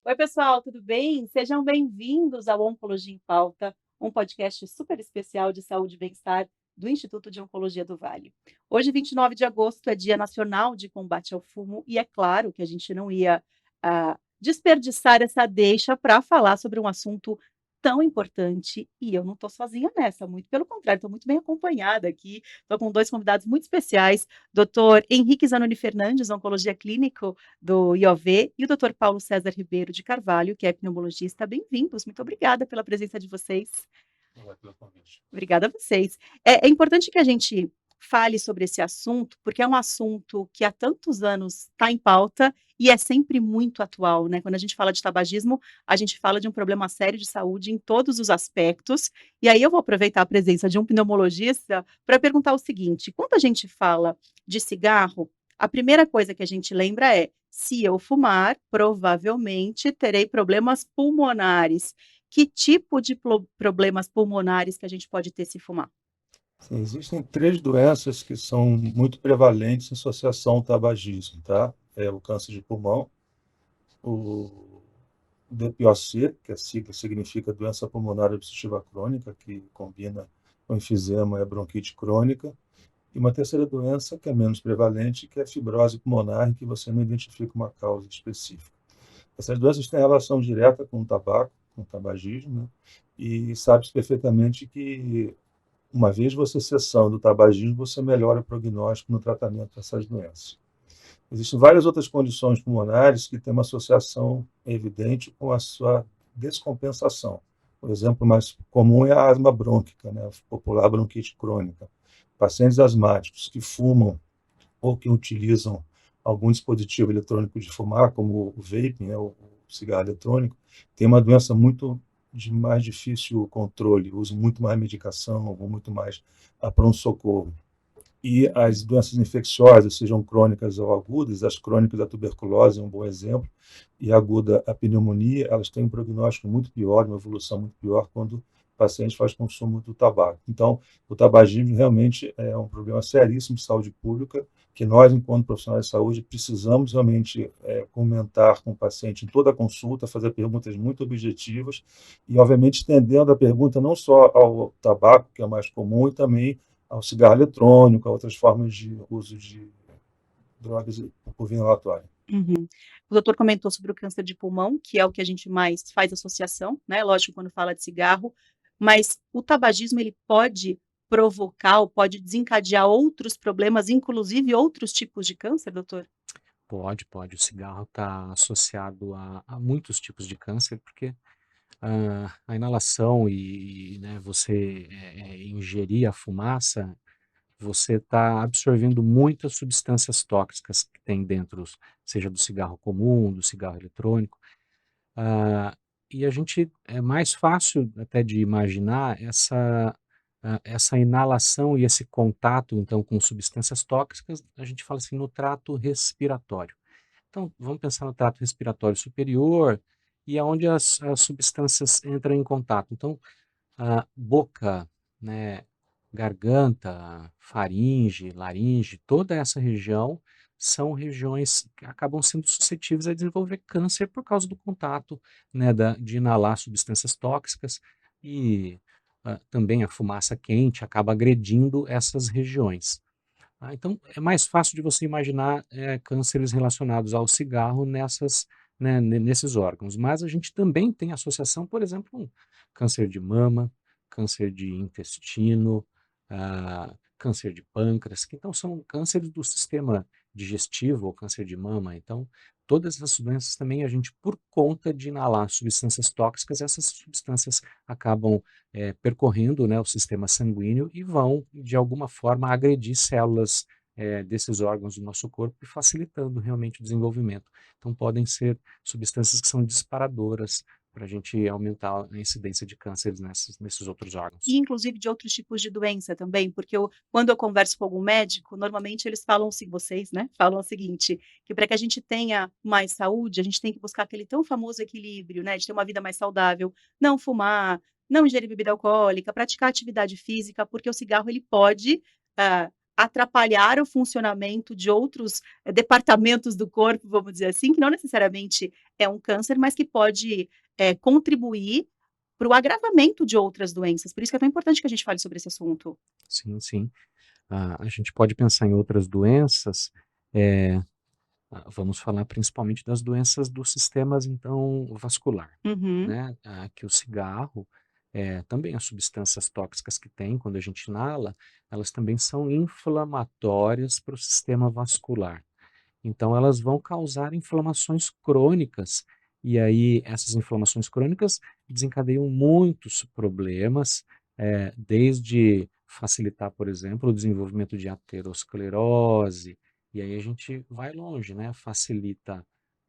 Oi, pessoal, tudo bem? Sejam bem-vindos ao Oncologia em Pauta, um podcast super especial de saúde e bem-estar do Instituto de Oncologia do Vale. Hoje, 29 de agosto, é Dia Nacional de Combate ao Fumo e é claro que a gente não ia desperdiçar essa deixa para falar sobre um assunto tão importante e eu não estou sozinha nessa, muito pelo contrário, estou muito bem acompanhada aqui, estou com dois convidados muito especiais, doutor Henrique Zanoni Fernandes, oncologia clínico do IOV, e o Dr. Paulo César Ribeiro de Carvalho, que é pneumologista. Bem-vindos, muito obrigada pela presença de vocês. Obrigado pelo convite. Obrigada a vocês. É importante que a gente fale sobre esse assunto, porque é um assunto que há tantos anos está em pauta e é sempre muito atual, né? Quando a gente fala de tabagismo, a gente fala de um problema sério de saúde em todos os aspectos. E aí eu vou aproveitar a presença de um pneumologista para perguntar o seguinte: quando a gente fala de cigarro, a primeira coisa que a gente lembra é: se eu fumar, provavelmente terei problemas pulmonares. Que tipo de problemas pulmonares que a gente pode ter se fumar? Sim, existem três doenças que são muito prevalentes em associação ao tabagismo, tá? É o câncer de pulmão, o DPOC, que a sigla significa doença pulmonar obstrutiva crônica, que combina com enfisema e a bronquite crônica, e uma terceira doença que é menos prevalente, que é a fibrose pulmonar, em que você não identifica uma causa específica. Essas doenças têm relação direta com o tabaco, com o tabagismo, né? E sabe-se perfeitamente que uma vez você cessando do tabagismo, você melhora o prognóstico no tratamento dessas doenças. Existem várias outras condições pulmonares que têm uma associação evidente com a sua descompensação. O exemplo mais comum é a asma brônquica, né? A popular bronquite crônica. Pacientes asmáticos que fumam ou que utilizam algum dispositivo eletrônico de fumar, como o vaping, né, o cigarro eletrônico, tem uma doença muito de mais difícil controle, usam muito mais medicação, vão muito mais a pronto-socorro. E as doenças infecciosas, sejam crônicas ou agudas, as crônicas, a tuberculose é um bom exemplo, e a aguda, a pneumonia, elas têm um prognóstico muito pior, uma evolução muito pior quando o paciente faz consumo do tabaco. Então, o tabagismo realmente é um problema seríssimo de saúde pública, que nós, enquanto profissionais de saúde, precisamos realmente comentar com o paciente em toda a consulta, fazer perguntas muito objetivas e, obviamente, estendendo a pergunta não só ao tabaco, que é mais comum, e também ao cigarro eletrônico, a outras formas de uso de drogas por via inalatória. Uhum. O doutor comentou sobre o câncer de pulmão, que é o que a gente mais faz associação, né? Lógico, quando fala de cigarro, mas o tabagismo ele pode provocar ou pode desencadear outros problemas, inclusive outros tipos de câncer, doutor? Pode, pode. O cigarro está associado a muitos tipos de câncer, porque a inalação né, você ingerir a fumaça, você está absorvendo muitas substâncias tóxicas que tem dentro, seja do cigarro comum, do cigarro eletrônico. Ah, e a gente é mais fácil até de imaginar essa inalação e esse contato, então, com substâncias tóxicas, a gente fala assim, no trato respiratório. Então, vamos pensar no trato respiratório superior e aonde as substâncias entram em contato. Então, a boca, né, garganta, faringe, laringe, toda essa região são regiões que acabam sendo suscetíveis a desenvolver câncer por causa do contato, né, de inalar substâncias tóxicas e também a fumaça quente acaba agredindo essas regiões. Então, é mais fácil de você imaginar cânceres relacionados ao cigarro né, nesses órgãos. Mas a gente também tem associação, por exemplo, com câncer de mama, câncer de intestino, câncer de pâncreas, que então são cânceres do sistema digestivo ou câncer de mama. Então, todas essas doenças também a gente, por conta de inalar substâncias tóxicas, essas substâncias acabam percorrendo, né, o sistema sanguíneo e vão, de alguma forma, agredir células desses órgãos do nosso corpo e facilitando realmente o desenvolvimento. Então, podem ser substâncias que são disparadoras para a gente aumentar a incidência de cânceres nesses outros E órgãos. inclusive de outros tipos de doença também, porque quando eu converso com algum médico, normalmente eles falam assim, vocês, né, falam o seguinte, que para que a gente tenha mais saúde, a gente tem que buscar aquele tão famoso equilíbrio, né, de ter uma vida mais saudável, não fumar, não ingerir bebida alcoólica, praticar atividade física, porque o cigarro ele pode atrapalhar o funcionamento de outros departamentos do corpo, vamos dizer assim, que não necessariamente é um câncer, mas que pode contribuir para o agravamento de outras doenças. Por isso que é tão importante que a gente fale sobre esse assunto. Sim, sim. A gente pode pensar em outras doenças, eh, vamos falar principalmente das doenças do sistema, então, vascular, Uhum, né? Que o cigarro, também as substâncias tóxicas que tem quando a gente inala, elas também são inflamatórias para o sistema vascular. Então elas vão causar inflamações crônicas, e aí essas inflamações crônicas desencadeiam muitos problemas, desde facilitar, por exemplo, o desenvolvimento de aterosclerose, e aí a gente vai longe, né? Facilita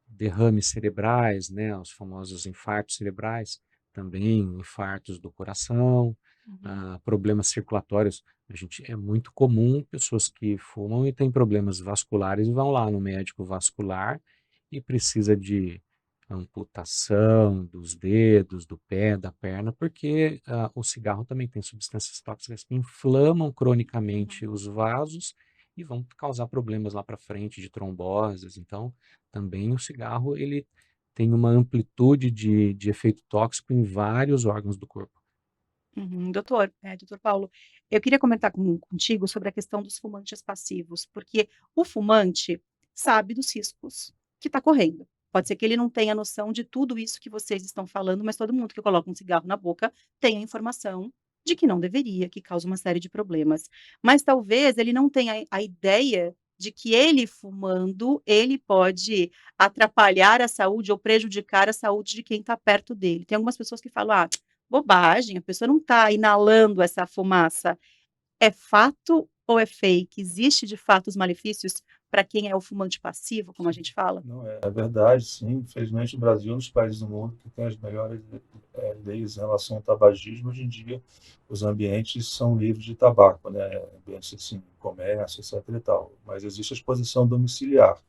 derrames cerebrais, né? Os famosos infartos cerebrais, também infartos do coração, uhum, problemas circulatórios. A gente é muito comum pessoas que fumam e têm problemas vasculares e vão lá no médico vascular e precisa de amputação dos dedos, do pé, da perna, porque o cigarro também tem substâncias tóxicas que inflamam cronicamente uhum. os vasos e vão causar problemas lá para frente de tromboses. Então, também o cigarro ele tem uma amplitude de efeito tóxico em vários órgãos do corpo. Uhum. Doutor Paulo, eu queria comentar contigo sobre a questão dos fumantes passivos, porque o fumante sabe dos riscos que está correndo. Pode ser que ele não tenha noção de tudo isso que vocês estão falando, mas todo mundo que coloca um cigarro na boca tem a informação de que não deveria, que causa uma série de problemas. Mas talvez ele não tenha a ideia de que ele fumando, ele pode atrapalhar a saúde ou prejudicar a saúde de quem está perto dele. Tem algumas pessoas que falam, bobagem, a pessoa não está inalando essa fumaça. É fato ou é fake? Existe de fato os malefícios para quem é o fumante passivo, como a gente fala? Não é verdade, sim. Infelizmente, o Brasil é um dos países do mundo que tem as melhores leis em relação ao tabagismo. Hoje em dia, os ambientes são livres de tabaco, né? Ambientes assim, comércio, etc. e tal. Mas existe a exposição domiciliar.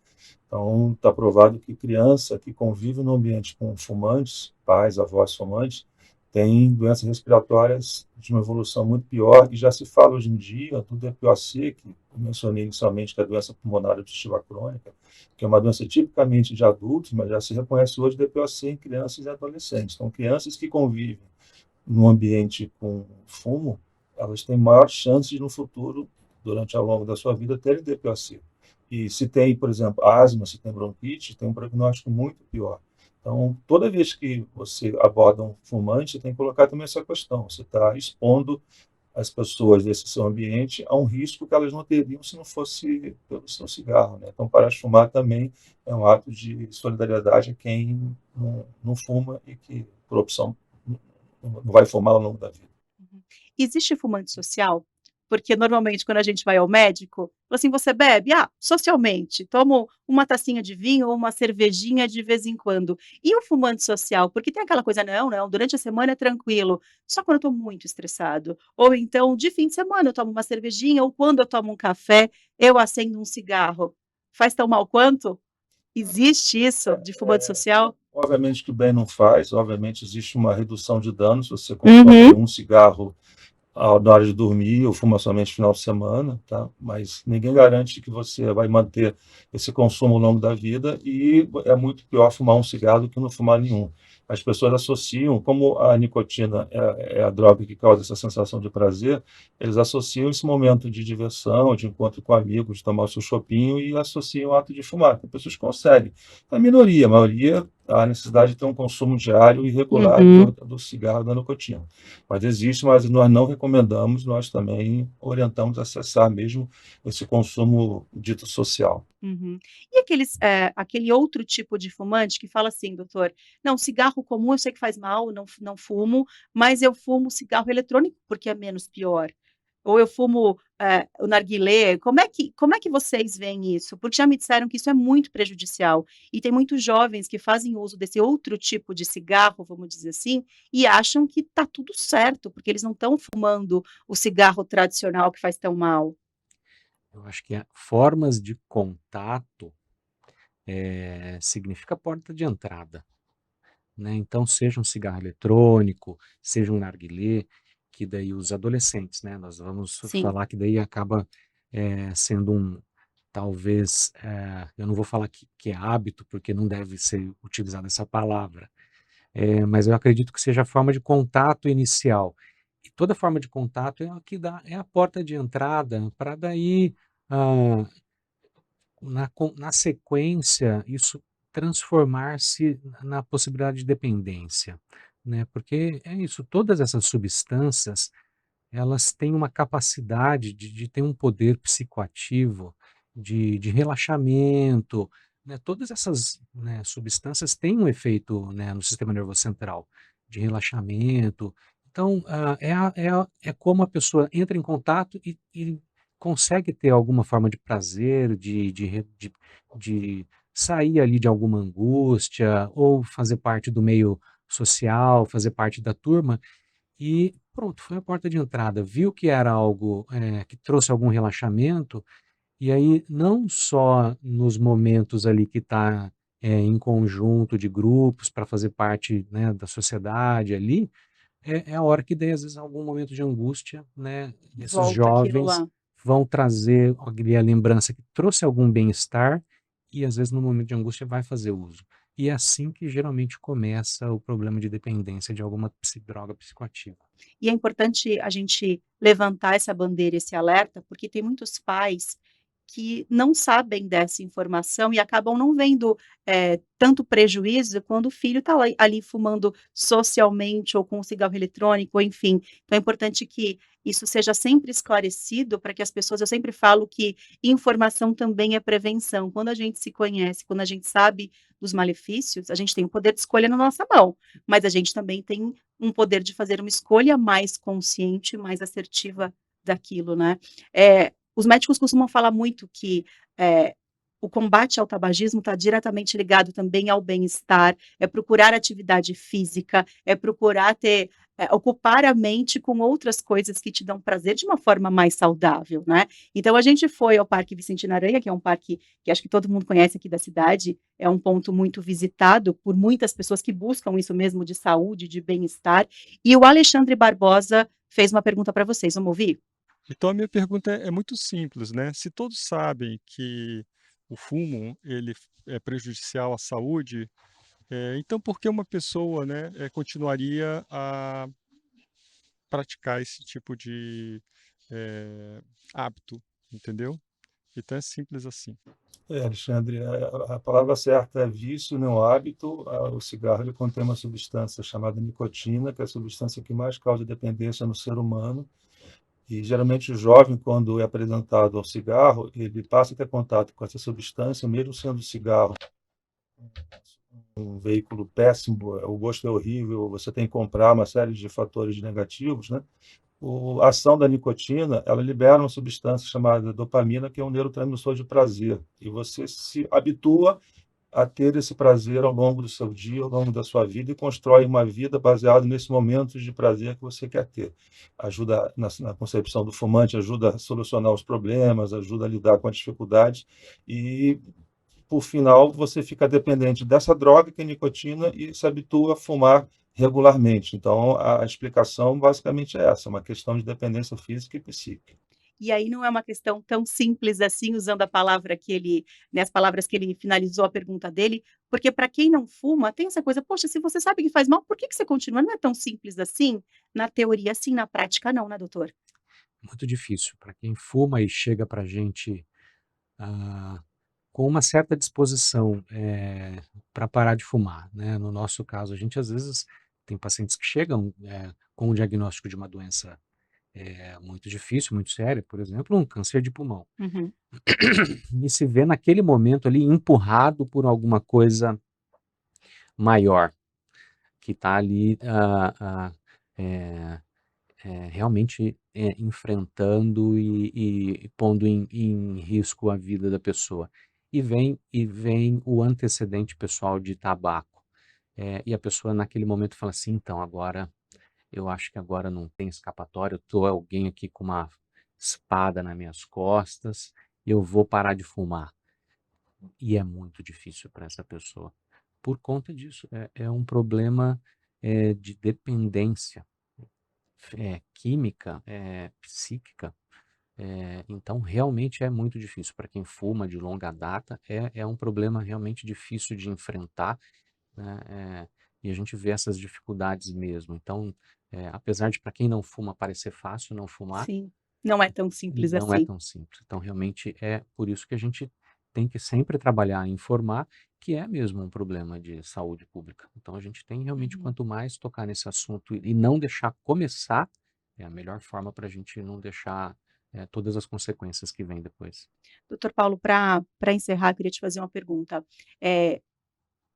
Então, está provado que criança que convive no ambiente com fumantes, pais, avós fumantes, tem doenças respiratórias de uma evolução muito pior, e já se fala hoje em dia do DPOC, que eu mencionei inicialmente, que é a doença pulmonar obstrutiva crônica, que é uma doença tipicamente de adultos, mas já se reconhece hoje DPOC em crianças e adolescentes. Então, crianças que convivem num ambiente com fumo, elas têm maior chance de, no futuro, durante ao longo da sua vida, terem DPOC. E se tem, por exemplo, asma, se tem bronquite, tem um prognóstico muito pior. Então, toda vez que você aborda um fumante, você tem que colocar também essa questão. Você está expondo as pessoas desse seu ambiente a um risco que elas não teriam se não fosse pelo seu cigarro, né? Então, parar de fumar também é um ato de solidariedade a quem não fuma e que, por opção, não vai fumar ao longo da vida. Uhum. Existe fumante social? Porque normalmente quando a gente vai ao médico, fala assim: "Você bebe?", "Ah, socialmente, tomo uma tacinha de vinho ou uma cervejinha de vez em quando". E o fumante social? Porque tem aquela coisa: "Não, não, durante a semana é tranquilo, só quando eu estou muito estressado". Ou então de fim de semana eu tomo uma cervejinha ou quando eu tomo um café, eu acendo um cigarro. Faz tão mal quanto? Existe isso de fumante social? Obviamente que o bem não faz, obviamente existe uma redução de danos se você consome Uhum. um cigarro na hora de dormir ou fuma somente no final de semana, tá? Mas ninguém garante que você vai manter esse consumo ao longo da vida, e é muito pior fumar um cigarro do que não fumar nenhum. As pessoas associam, como a nicotina é a droga que causa essa sensação de prazer, eles associam esse momento de diversão, de encontro com amigos, de tomar o seu chopinho, e associam o ato de fumar. Tem pessoas que conseguem. A minoria, a maioria, a necessidade de ter um consumo diário e regular Uhum. do cigarro da nicotina. Mas existe, mas nós não recomendamos, nós também orientamos a cessar mesmo esse consumo dito social. Uhum. E aquele outro tipo de fumante que fala assim: "Doutor, não, cigarro comum eu sei que faz mal, não fumo, mas eu fumo cigarro eletrônico porque é menos pior". Ou eu fumo, o narguilé. Como é que vocês veem isso? Porque já me disseram que isso é muito prejudicial, e tem muitos jovens que fazem uso desse outro tipo de cigarro, vamos dizer assim, e acham que está tudo certo, porque eles não estão fumando o cigarro tradicional que faz tão mal. Eu acho que formas de contato significa porta de entrada, né? Então, seja um cigarro eletrônico, seja um narguilé, que daí os adolescentes, né? Nós vamos Sim. falar que daí acaba sendo talvez, eu não vou falar que é hábito, porque não deve ser utilizada essa palavra, mas eu acredito que seja a forma de contato inicial. E toda forma de contato é a que é a porta de entrada para daí, ah, na sequência, isso transformar-se na possibilidade de dependência, né? Porque é isso, todas essas substâncias, elas têm uma capacidade de ter um poder psicoativo, de relaxamento, né? Todas essas, né, substâncias têm um efeito, né, no sistema nervoso central, de relaxamento. Então, é como a pessoa entra em contato e consegue ter alguma forma de prazer, de sair ali de alguma angústia, ou fazer parte do meio social, fazer parte da turma, e pronto, foi a porta de entrada. Viu que era algo, que trouxe algum relaxamento, e aí não só nos momentos ali que está, em conjunto de grupos para fazer parte, né, da sociedade ali, é a hora que daí às vezes algum momento de angústia, né, esses Volta aquilo jovens lá. vão trazer ali a lembrança que trouxe algum bem-estar e às vezes no momento de angústia vai fazer uso. E é assim que geralmente começa o problema de dependência de alguma droga psicoativa. E é importante a gente levantar essa bandeira, esse alerta, porque tem muitos pais que não sabem dessa informação e acabam não vendo, tanto prejuízo quando o filho está ali fumando socialmente ou com um cigarro eletrônico, ou enfim. Então é importante que isso seja sempre esclarecido para que as pessoas, eu sempre falo que informação também é prevenção. Quando a gente se conhece, quando a gente sabe dos malefícios, a gente tem o poder de escolha na nossa mão, mas a gente também tem um poder de fazer uma escolha mais consciente, mais assertiva daquilo, né? Os médicos costumam falar muito que o combate ao tabagismo está diretamente ligado também ao bem-estar, é procurar atividade física, é procurar ocupar a mente com outras coisas que te dão prazer de uma forma mais saudável, né? Então a gente foi ao Parque Vicentino Aranha, que é um parque que acho que todo mundo conhece aqui da cidade, é um ponto muito visitado por muitas pessoas que buscam isso mesmo de saúde, de bem-estar. E o Alexandre Barbosa fez uma pergunta para vocês, vamos ouvir? Então a minha pergunta é muito simples, né? Se todos sabem que o fumo ele é prejudicial à saúde, então por que uma pessoa, né, continuaria a praticar esse tipo de hábito, entendeu? Então é simples assim. Alexandre, a palavra certa é vício, não hábito. O cigarro ele contém uma substância chamada nicotina, que é a substância que mais causa dependência no ser humano. E geralmente o jovem, quando é apresentado ao cigarro, ele passa a ter contato com essa substância, mesmo sendo o cigarro um veículo péssimo, o gosto é horrível, você tem que comprar uma série de fatores negativos, né? A ação da nicotina, ela libera uma substância chamada dopamina, que é um neurotransmissor de prazer, e você se habitua a ter esse prazer ao longo do seu dia, ao longo da sua vida, e constrói uma vida baseada nesses momentos de prazer que você quer ter. Ajuda na concepção do fumante, ajuda a solucionar os problemas, ajuda a lidar com as dificuldades, e por final, você fica dependente dessa droga, que é a nicotina, e se habitua a fumar regularmente. Então, a explicação basicamente é essa, uma questão de dependência física e psíquica. E aí não é uma questão tão simples assim, usando a palavra que ele, né, as palavras que ele finalizou a pergunta dele, porque para quem não fuma, tem essa coisa, poxa, se você sabe que faz mal, por que que você continua? Não é tão simples assim? Na teoria, sim, na prática, não, né, doutor? Muito difícil. Para quem fuma e chega para a gente, ah, com uma certa disposição, para parar de fumar, né? No nosso caso, a gente às vezes tem pacientes que chegam, com o diagnóstico de uma doença, muito difícil, muito séria, por exemplo, um câncer de pulmão. Uhum. E se vê naquele momento ali empurrado por alguma coisa maior, que está ali, eh, realmente, enfrentando e pondo em risco a vida da pessoa. E vem o antecedente pessoal de tabaco. E a pessoa naquele momento fala assim: "Então, agora eu acho que agora não tem escapatória, eu tô alguém aqui com uma espada nas minhas costas, eu vou parar de fumar". E é muito difícil para essa pessoa. Por conta disso, é um problema, de dependência, química, psíquica, Então, realmente é muito difícil. Para quem fuma de longa data, é um problema realmente difícil de enfrentar, né? E a gente vê essas dificuldades mesmo. Então, apesar de para quem não fuma parecer fácil não fumar, Sim, não é tão simples não é assim. tão simples. Então, realmente é por isso que a gente tem que sempre trabalhar e informar que é mesmo um problema de saúde pública. Então, a gente tem realmente, Uhum. quanto mais tocar nesse assunto e não deixar começar, é a melhor forma para a gente não deixar todas as consequências que vêm depois. Doutor Paulo, para encerrar, queria te fazer uma pergunta. Eh,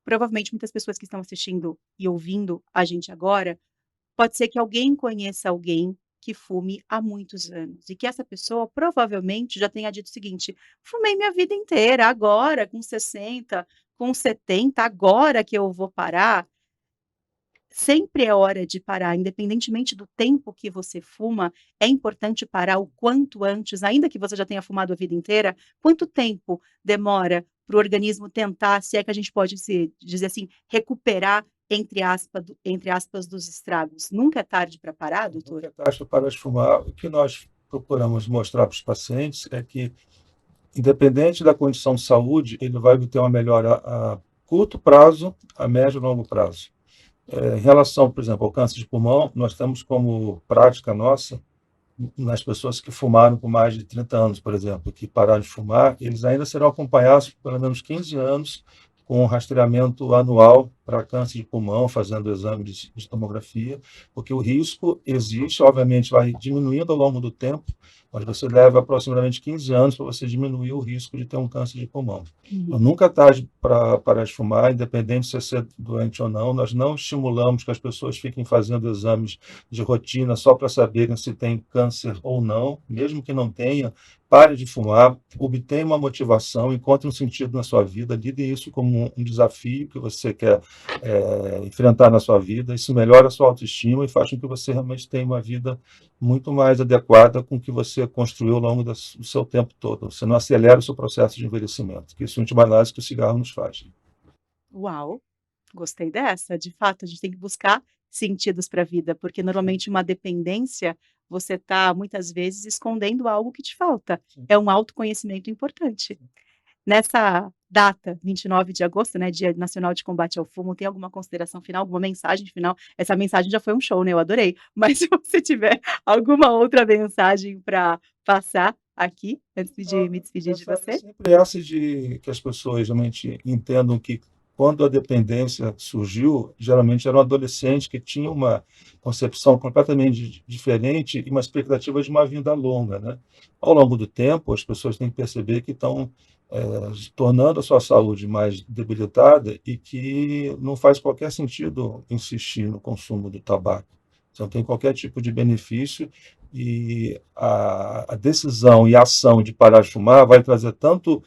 Provavelmente muitas pessoas que estão assistindo e ouvindo a gente agora, pode ser que alguém conheça alguém que fume há muitos anos e que essa pessoa provavelmente já tenha dito o seguinte: "Fumei minha vida inteira, agora com 60, com 70, agora que eu vou parar". Sempre é hora de parar, independentemente do tempo que você fuma, é importante parar o quanto antes, ainda que você já tenha fumado a vida inteira, quanto tempo demora para o organismo tentar, se é que a gente pode se dizer assim, recuperar, entre aspas, dos estragos. Nunca é tarde para parar, doutor? Nunca é tarde para de fumar. O que nós procuramos mostrar para os pacientes é que, independente da condição de saúde, ele vai obter uma melhora a curto prazo, a médio e longo prazo. Em relação, por exemplo, ao câncer de pulmão, nós temos como prática nossa, nas pessoas que fumaram por mais de 30 anos, por exemplo, que pararam de fumar, eles ainda serão acompanhados por pelo menos 15 anos com um rastreamento anual para câncer de pulmão, fazendo exame de tomografia, porque o risco existe, obviamente vai diminuindo ao longo do tempo, mas você leva aproximadamente 15 anos para você diminuir o risco de ter um câncer de pulmão. Então, nunca é tarde para parar de fumar, independente se você é doente ou não. Nós não estimulamos que as pessoas fiquem fazendo exames de rotina só para saberem se tem câncer ou não, mesmo que não tenha. Pare de fumar, obtenha uma motivação, encontre um sentido na sua vida, lide isso como um desafio que você quer enfrentar na sua vida. Isso melhora a sua autoestima e faz com que você realmente tenha uma vida muito mais adequada com o que você construiu ao longo do seu tempo todo. Você não acelera o seu processo de envelhecimento, que isso é a última análise que o cigarro nos faz. Uau, gostei dessa. De fato, a gente tem que buscar sentidos para a vida, porque normalmente uma dependência, você está muitas vezes escondendo algo que te falta. Sim. É um autoconhecimento importante. Nessa data, 29 de agosto, né, Dia Nacional de Combate ao Fumo, tem alguma consideração final, alguma mensagem final? Essa mensagem já foi um show, né, eu adorei. Mas se você tiver alguma outra mensagem para passar aqui, antes de me despedir de Mensagem você? sempre essa de que as pessoas realmente entendam que quando a dependência surgiu, geralmente era um adolescente que tinha uma concepção completamente diferente e uma expectativa de uma vida longa, né? Ao longo do tempo, as pessoas têm que perceber que estão tornando a sua saúde mais debilitada e que não faz qualquer sentido insistir no consumo do tabaco. Você não tem qualquer tipo de benefício e a decisão e a ação de parar de fumar vai trazer tanto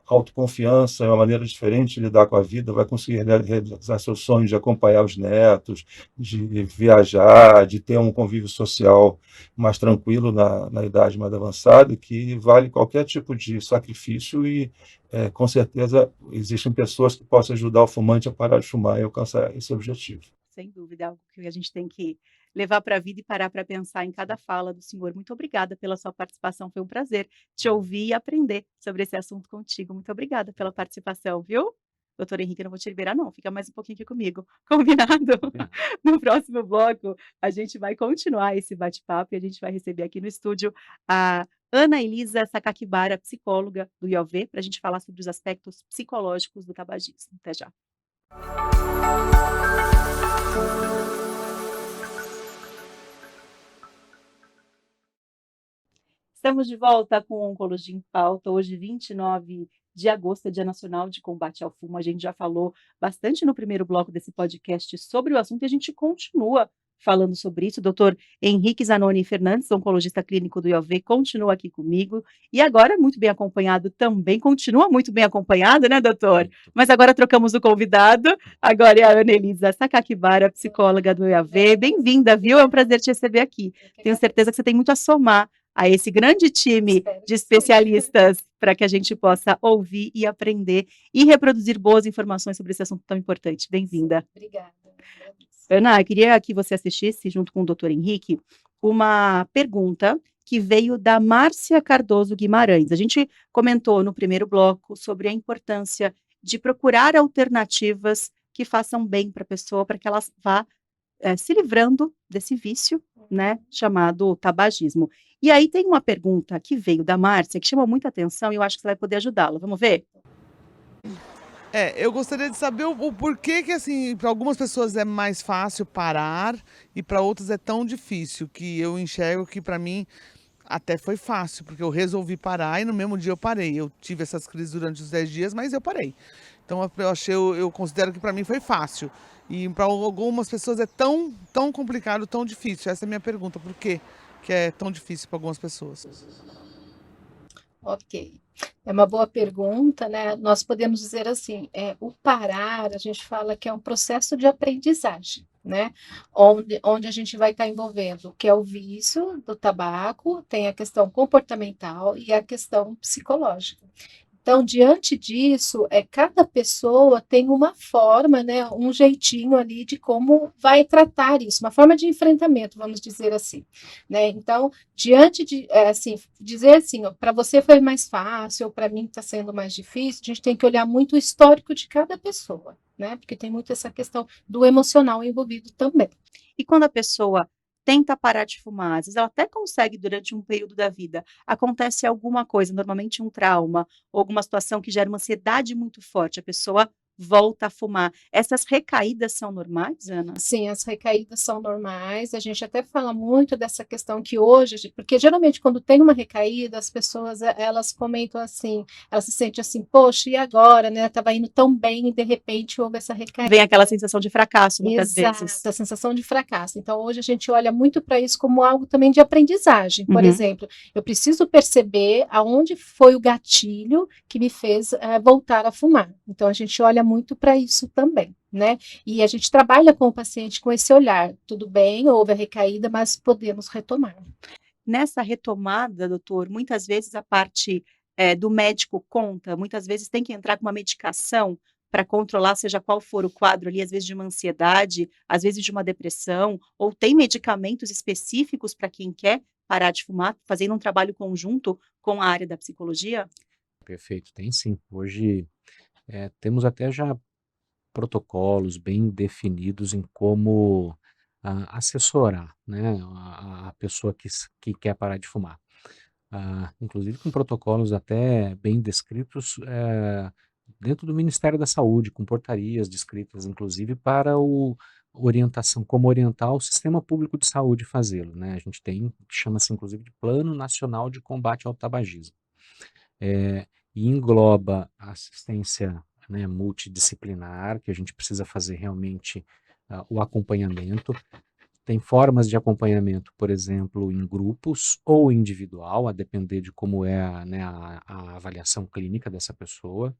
autoconfiança, é uma maneira diferente de lidar com a vida, vai conseguir realizar seus sonhos de acompanhar os netos, de viajar, de ter um convívio social mais tranquilo na idade mais avançada, que vale qualquer tipo de sacrifício e, com certeza, existem pessoas que possam ajudar o fumante a parar de fumar e alcançar esse objetivo. Sem dúvida, é algo que a gente tem que levar para a vida e parar para pensar em cada fala do senhor. Muito obrigada pela sua participação, foi um prazer te ouvir e aprender sobre esse assunto contigo. Muito obrigada pela participação, viu? Doutor Henrique, eu não vou te liberar não, fica mais um pouquinho aqui comigo, combinado? No próximo bloco, a gente vai continuar esse bate-papo e a gente vai receber aqui no estúdio a Ana Elisa Sakakibara, psicóloga do IOV, para a gente falar sobre os aspectos psicológicos do tabagismo. Até já. Estamos de volta com Oncologia em Pauta, hoje 29 de agosto, é Dia Nacional de Combate ao Fumo. A gente já falou bastante no primeiro bloco desse podcast sobre o assunto e a gente continua falando sobre isso. O doutor Henrique Zanoni Fernandes, oncologista clínico do IOV, continua aqui comigo e agora muito bem acompanhado também, continua muito bem acompanhado, né, doutor? Mas agora trocamos o convidado, agora é a Ana Elisa Sakakibara, psicóloga do IOV. Bem-vinda, viu? É um prazer te receber aqui. Tenho certeza que você tem muito a somar a esse grande time de especialistas para que a gente possa ouvir e aprender e reproduzir boas informações sobre esse assunto tão importante. Bem-vinda. Obrigada. Ana, eu queria que você assistisse, junto com o doutor Henrique, uma pergunta que veio da Márcia Cardoso Guimarães. A gente comentou no primeiro bloco sobre a importância de procurar alternativas que façam bem para a pessoa, para que ela vá se livrando desse vício, né, chamado tabagismo. E aí tem uma pergunta que veio da Márcia, que chamou muita atenção e eu acho que você vai poder ajudá-la. Vamos ver? Eu gostaria de saber o porquê que, assim, para algumas pessoas é mais fácil parar e para outras é tão difícil, que eu enxergo que para mim até foi fácil, porque eu resolvi parar e no mesmo dia eu parei. Eu tive essas crises durante os 10 dias, mas eu parei. Então eu considero que para mim foi fácil. E para algumas pessoas é tão complicado, tão difícil. Essa é a minha pergunta, por quê que é tão difícil para algumas pessoas? Ok. É uma boa pergunta, né? Nós podemos dizer assim, o parar, a gente fala que é um processo de aprendizagem, né? Onde a gente vai estar envolvendo o que é o vício do tabaco, tem a questão comportamental e a questão psicológica. Então, diante disso, cada pessoa tem uma forma, né, um jeitinho ali de como vai tratar isso, uma forma de enfrentamento, vamos dizer assim, né? Então, diante de, assim, dizer assim, para você foi mais fácil, ou para mim está sendo mais difícil, a gente tem que olhar muito o histórico de cada pessoa, né? Porque tem muito essa questão do emocional envolvido também. E quando a pessoa tenta parar de fumar, às vezes ela até consegue durante um período da vida, acontece alguma coisa, normalmente um trauma, ou alguma situação que gera uma ansiedade muito forte, a pessoa volta a fumar. Essas recaídas são normais, Ana? Sim, as recaídas são normais. A gente até fala muito dessa questão que hoje, porque geralmente quando tem uma recaída, as pessoas elas comentam assim, elas se sentem assim, poxa, e agora, né? Estava indo tão bem e de repente houve essa recaída. Vem aquela sensação de fracasso muitas Exato, vezes. a sensação de fracasso. Então, hoje a gente olha muito para isso como algo também de aprendizagem. Por exemplo, eu preciso perceber aonde foi o gatilho que me fez voltar a fumar. Então, a gente olha muito para isso também, né? E a gente trabalha com o paciente com esse olhar. Tudo bem, houve a recaída, mas podemos retomar. Nessa retomada, doutor, muitas vezes a parte do médico conta, muitas vezes tem que entrar com uma medicação para controlar, seja qual for o quadro ali, às vezes de uma ansiedade, às vezes de uma depressão, ou tem medicamentos específicos para quem quer parar de fumar, fazendo um trabalho conjunto com a área da psicologia? Perfeito, tem sim. Hoje temos até já protocolos bem definidos em como assessorar, né, a pessoa que quer parar de fumar. Inclusive com protocolos até bem descritos dentro do Ministério da Saúde, com portarias descritas, inclusive, para orientação, como orientar o sistema público de saúde fazê-lo, né? A gente tem, que chama-se inclusive de Plano Nacional de Combate ao Tabagismo. E engloba a assistência, né, multidisciplinar, que a gente precisa fazer realmente o acompanhamento. Tem formas de acompanhamento, por exemplo, em grupos ou individual, a depender de como é né, a avaliação clínica dessa pessoa.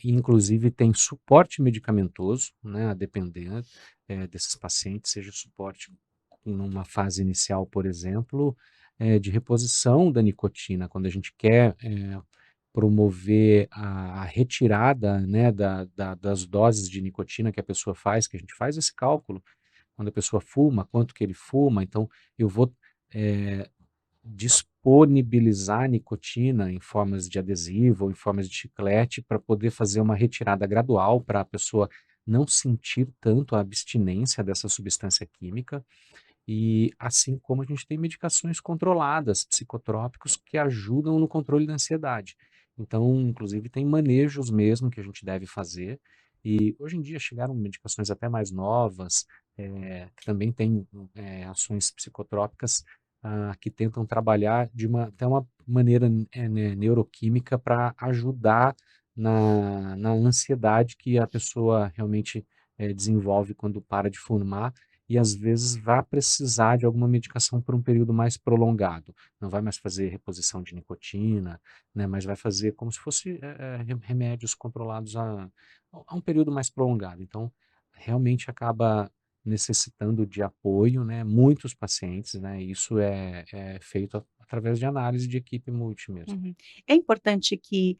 Inclusive tem suporte medicamentoso, né, a depender desses pacientes, seja suporte numa fase inicial, por exemplo, de reposição da nicotina, quando a gente quer promover a retirada né, das doses de nicotina que a pessoa faz, que a gente faz esse cálculo, quando a pessoa fuma, quanto que ele fuma, então eu vou disponibilizar nicotina em formas de adesivo ou em formas de chiclete para poder fazer uma retirada gradual para a pessoa não sentir tanto a abstinência dessa substância química. E assim como a gente tem medicações controladas, psicotrópicos, que ajudam no controle da ansiedade. Então, inclusive, tem manejos mesmo que a gente deve fazer. E hoje em dia chegaram medicações até mais novas, que também têm ações psicotrópicas que tentam trabalhar até uma maneira né, neuroquímica para ajudar na ansiedade que a pessoa realmente desenvolve quando para de fumar e às vezes vai precisar de alguma medicação por um período mais prolongado. Não vai mais fazer reposição de nicotina, né, mas vai fazer como se fosse remédios controlados a um período mais prolongado. Então, realmente acaba necessitando de apoio, né, muitos pacientes, né, isso é feito através de análise de equipe multi mesmo. Uhum. É importante que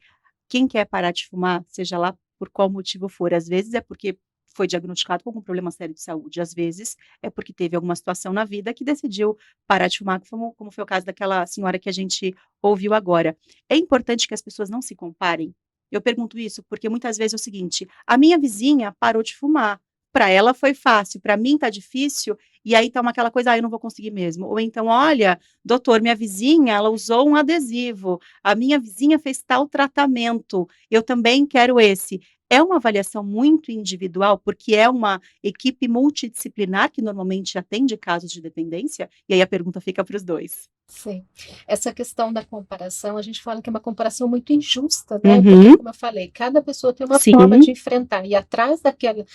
quem quer parar de fumar, seja lá por qual motivo for, às vezes é porque foi diagnosticado com algum problema sério de saúde. Às vezes é porque teve alguma situação na vida que decidiu parar de fumar, como foi o caso daquela senhora que a gente ouviu agora. É importante que as pessoas não se comparem. Eu pergunto isso porque muitas vezes é o seguinte: a minha vizinha parou de fumar. Para ela foi fácil, para mim tá difícil, e aí tá aquela coisa, eu não vou conseguir mesmo. Ou então, olha, doutor, minha vizinha, ela usou um adesivo, a minha vizinha fez tal tratamento, eu também quero esse. É uma avaliação muito individual, porque é uma equipe multidisciplinar que normalmente atende casos de dependência, e aí a pergunta fica para os dois. Sim. Essa questão da comparação, a gente fala que é uma comparação muito injusta, né? Porque, como eu falei, cada pessoa tem uma forma de enfrentar, e atrás daquela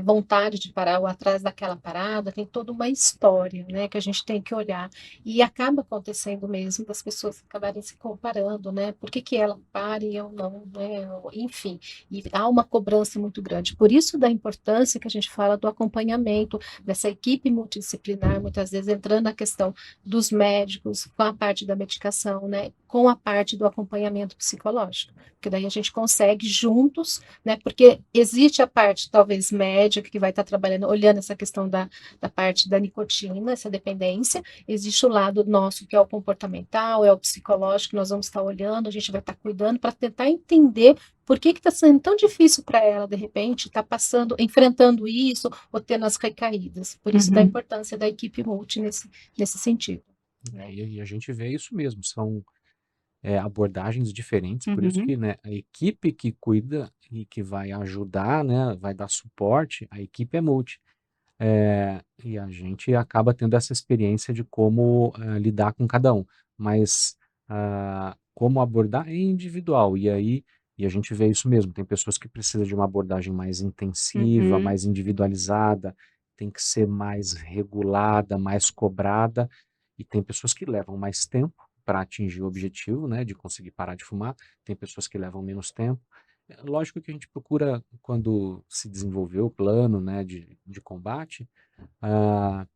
vontade de parar, ou atrás daquela parada, tem toda uma história, né? Que a gente tem que olhar. E acaba acontecendo mesmo das pessoas acabarem se comparando, né? Por que ela para e eu não, né? Enfim, e há uma cobrança muito grande. Por isso da importância que a gente fala do acompanhamento, dessa equipe multidisciplinar, muitas vezes entrando na questão dos médicos, com a parte da medicação, né, com a parte do acompanhamento psicológico, porque daí a gente consegue juntos, né, porque existe a parte talvez médica que vai estar trabalhando, olhando essa questão da parte da nicotina, essa dependência, existe o lado nosso que é o comportamental, é o psicológico, nós vamos estar olhando, a gente vai estar cuidando para tentar entender por que está sendo tão difícil para ela, de repente, estar passando, enfrentando isso, ou tendo as recaídas. Por isso da importância da equipe multi nesse sentido. E a gente vê isso mesmo, são abordagens diferentes, por isso que, né, a equipe que cuida e que vai ajudar, né, vai dar suporte, a equipe é multi. E a gente acaba tendo essa experiência de como lidar com cada um, mas como abordar é individual, e a gente vê isso mesmo, tem pessoas que precisam de uma abordagem mais intensiva, mais individualizada, tem que ser mais regulada, mais cobrada, e tem pessoas que levam mais tempo para atingir o objetivo, né, de conseguir parar de fumar, tem pessoas que levam menos tempo. Lógico que a gente procura, quando se desenvolveu o plano, né, de combate, ah,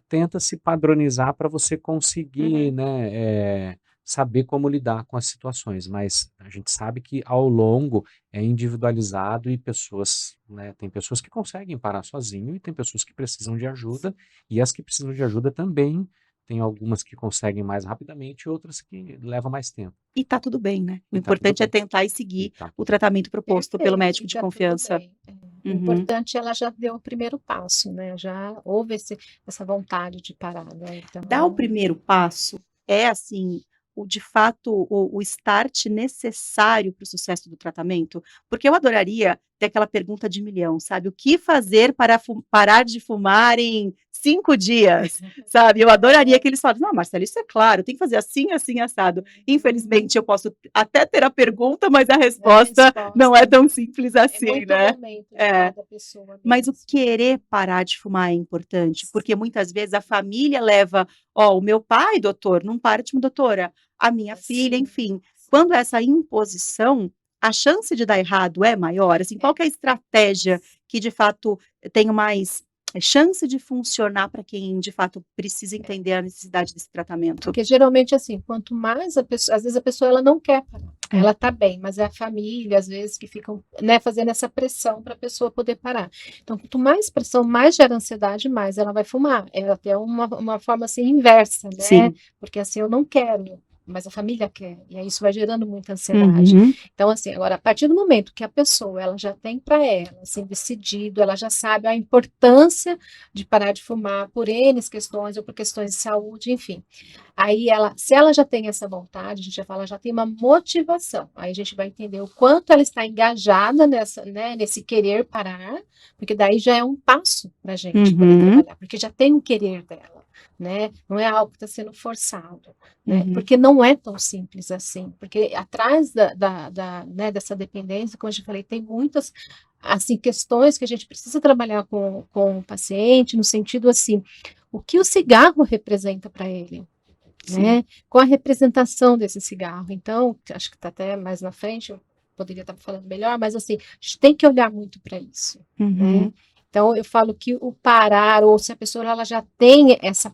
tenta se padronizar para você conseguir, né, saber como lidar com as situações, mas a gente sabe que ao longo é individualizado e pessoas, né, tem pessoas que conseguem parar sozinho e tem pessoas que precisam de ajuda, e as que precisam de ajuda também, tem algumas que conseguem mais rapidamente e outras que levam mais tempo. E tá tudo bem, né? O E tá tudo importante é bem. tentar e E seguir tá o tratamento proposto pelo Perfeito, médico e de tá tudo confiança. bem. O importante, ela já deu o primeiro passo, né? Já houve essa vontade de parar, né? Dar o Então, primeiro passo é, assim, de fato, o start necessário para o sucesso do tratamento? Porque eu adoraria ter aquela pergunta de milhão, sabe? O que fazer para parar de fumar em 5 dias, sabe? Eu adoraria que eles falassem, não, Marcelo, isso é claro, tem que fazer assim, assim, assado. Infelizmente, eu posso até ter a pergunta, mas a resposta não é tão simples é assim, muito né? momento de cada pessoa Mas o mesmo. querer parar de fumar é importante, porque muitas vezes a família leva, ó, o meu pai, doutor, não para de fumar, doutora, a minha filha, Sim. enfim. Quando essa imposição, a chance de dar errado é maior, assim, qual que é a estratégia que de fato tem mais chance de funcionar para quem de fato precisa entender a necessidade desse tratamento? Porque geralmente, assim, quanto mais a pessoa, às vezes a pessoa ela não quer parar, ela tá bem, mas é a família, às vezes, que ficam, né, fazendo essa pressão para a pessoa poder parar. Então, quanto mais pressão, mais gera ansiedade, mais ela vai fumar. É até uma forma assim inversa, né? Sim. Porque assim, eu não quero, mas a família quer, e aí isso vai gerando muita ansiedade. Então, assim, agora, a partir do momento que a pessoa, ela já tem para ela, assim, decidido, ela já sabe a importância de parar de fumar por N questões, ou por questões de saúde, enfim. Aí se ela já tem essa vontade, a gente já fala, já tem uma motivação. Aí a gente vai entender o quanto ela está engajada né, nesse querer parar, porque daí já é um passo para a gente poder trabalhar, porque já tem um querer dela, né? Não é algo que está sendo forçado, né? Porque não é tão simples assim, porque atrás né, dessa dependência, como eu já falei, tem muitas assim questões que a gente precisa trabalhar com o paciente, no sentido assim, o que o cigarro representa para ele, né? Qual a representação desse cigarro? Então, acho que está até mais na frente, eu poderia estar falando melhor, mas assim, a gente tem que olhar muito para isso, né? Então, eu falo que o parar, ou se a pessoa ela já tem essa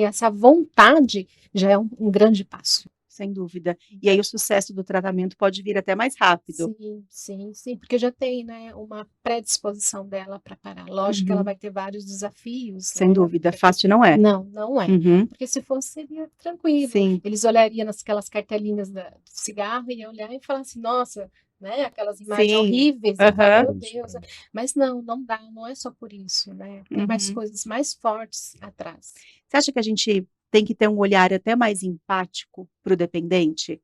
essa vontade, já é um grande passo. Sem dúvida. E aí o sucesso do tratamento pode vir até mais rápido. Sim, porque já tem, né, uma predisposição dela para parar. Lógico que ela Uhum. vai ter vários desafios, Sem né, dúvida, para que fácil não é. não é. Uhum. Porque se fosse, seria tranquilo. Sim, Eles olhariam naquelas cartelinhas do cigarro e iam olhar e falar assim, nossa, né, aquelas imagens sim. horríveis, e falar, Aham. meu Isso Deus. pra mim. Mas não dá, não é só por isso, né? Tem mais Uhum. coisas mais fortes atrás. Você acha que a gente tem que ter um olhar até mais empático para o dependente?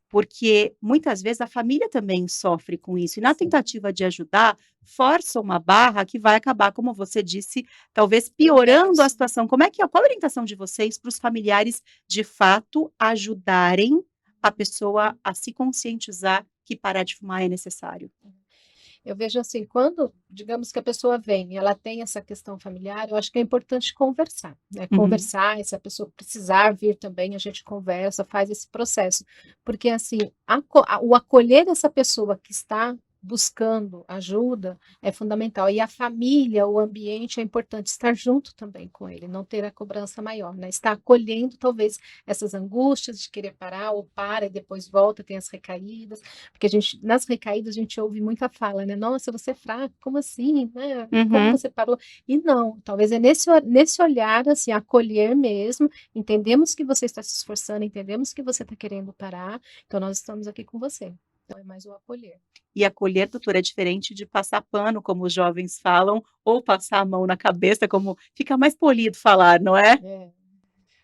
Porque muitas vezes a família também sofre com isso, e na Sim. tentativa de ajudar, força uma barra que vai acabar, como você disse, talvez O piorando a inverso. situação. Qual a orientação de vocês para os familiares, de fato, ajudarem a pessoa a se conscientizar que parar de fumar é necessário? Eu vejo assim, quando, digamos que a pessoa vem e ela tem essa questão familiar, eu acho que é importante conversar, né? Uhum. Conversar, e se a pessoa precisar vir também, a gente conversa, faz esse processo. Porque assim, o acolher essa pessoa que está buscando ajuda é fundamental. E a família, o ambiente, é importante estar junto também com ele, não ter a cobrança maior, né? Estar acolhendo talvez essas angústias de querer parar, ou para e depois volta, tem as recaídas. Porque nas recaídas, a gente ouve muita fala, né? Nossa, você é fraco, como assim, né? Como Uhum. você parou? E não, talvez é nesse olhar, assim, acolher mesmo, entendemos que você está se esforçando, entendemos que você está querendo parar, então nós estamos aqui com você. Então é mais o acolher. E acolher, doutora, é diferente de passar pano, como os jovens falam, ou passar a mão na cabeça, como fica mais polido falar, não é? É.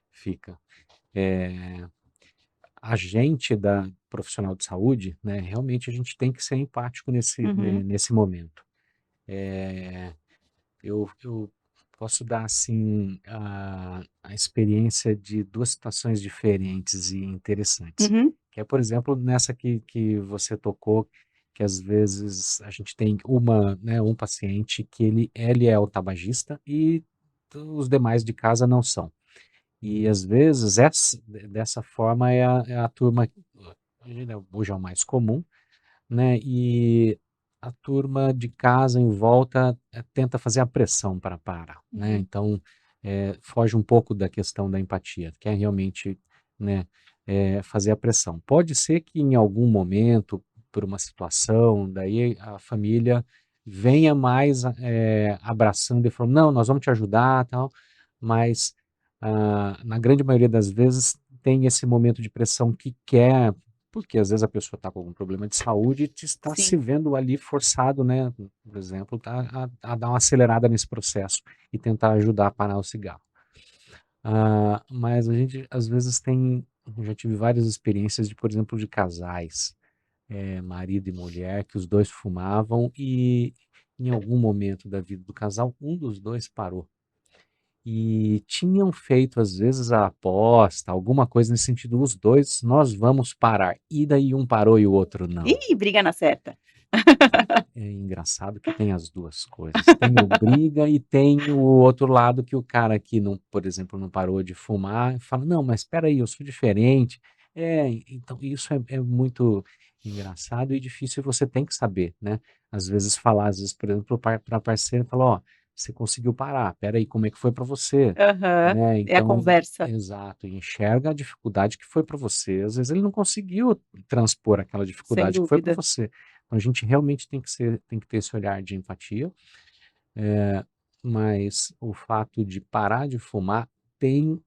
Fica. É, a gente da profissional de saúde, né, realmente a gente tem que ser empático Uhum. nesse momento. É, eu posso dar assim a experiência de duas situações diferentes e interessantes. Uhum. Que é, por exemplo, nessa que você tocou, que às vezes a gente tem um paciente que ele é o tabagista e os demais de casa não são. E às vezes dessa forma é a turma, hoje é o mais comum, né? E a turma de casa em volta tenta fazer a pressão para parar, né? Uhum. Então foge um pouco da questão da empatia, quer realmente, né, fazer a pressão. Pode ser que em algum momento, por uma situação, daí a família venha mais abraçando e falando, não, nós vamos te ajudar, tal, mas na grande maioria das vezes tem esse momento de pressão que quer, porque às vezes a pessoa está com algum problema de saúde e está se Sim. vendo ali forçado, né, por exemplo, a dar uma acelerada nesse processo e tentar ajudar a parar o cigarro. Mas a gente às vezes eu já tive várias experiências de, por exemplo, de casais, marido e mulher, que os dois fumavam e em algum momento da vida do casal, um dos dois parou. E tinham feito, às vezes, a aposta, alguma coisa nesse sentido, os dois, nós vamos parar. E daí um parou e o outro não. Ih, briga na certa. É engraçado que tem as duas coisas. Tem o briga e tem o outro lado que o cara que não, por exemplo, não parou de fumar, fala, não, mas espera aí, eu sou diferente. Então isso é muito engraçado e difícil, você tem que saber, né? Às vezes falar, às vezes, por exemplo, para a parceira, falar, ó, você conseguiu parar, espera aí, como é que foi para você? Aham. Né? É a Então, conversa. exato, e enxerga a dificuldade que foi para você. Às vezes ele não conseguiu transpor aquela Sem dificuldade que foi para dúvida. você. Então a gente realmente tem que ter esse olhar de empatia, mas o fato de parar de fumar tem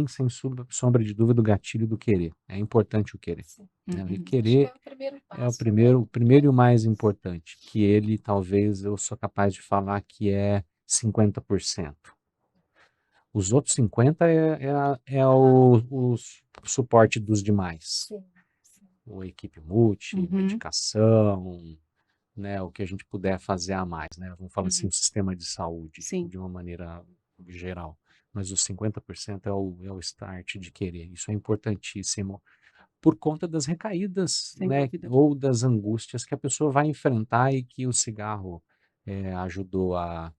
sem sombra de dúvida o gatilho do querer. É importante o querer, Sim. né? E Uhum. Acho que querer é o primeiro é o passo, né? primeiro e o mais importante, que ele talvez eu sou capaz de falar que é 50%. Os outros 50 o suporte dos demais. Sim. O equipe multi, Uhum. medicação, né, o que a gente puder fazer a mais, né? Vamos falar assim, Uhum. o sistema de saúde, Sim. de uma maneira geral. Mas os 50% é o start de querer. Isso é importantíssimo por conta das recaídas, Sem né, dúvida. ou das angústias que a pessoa vai enfrentar e que o cigarro ajudou a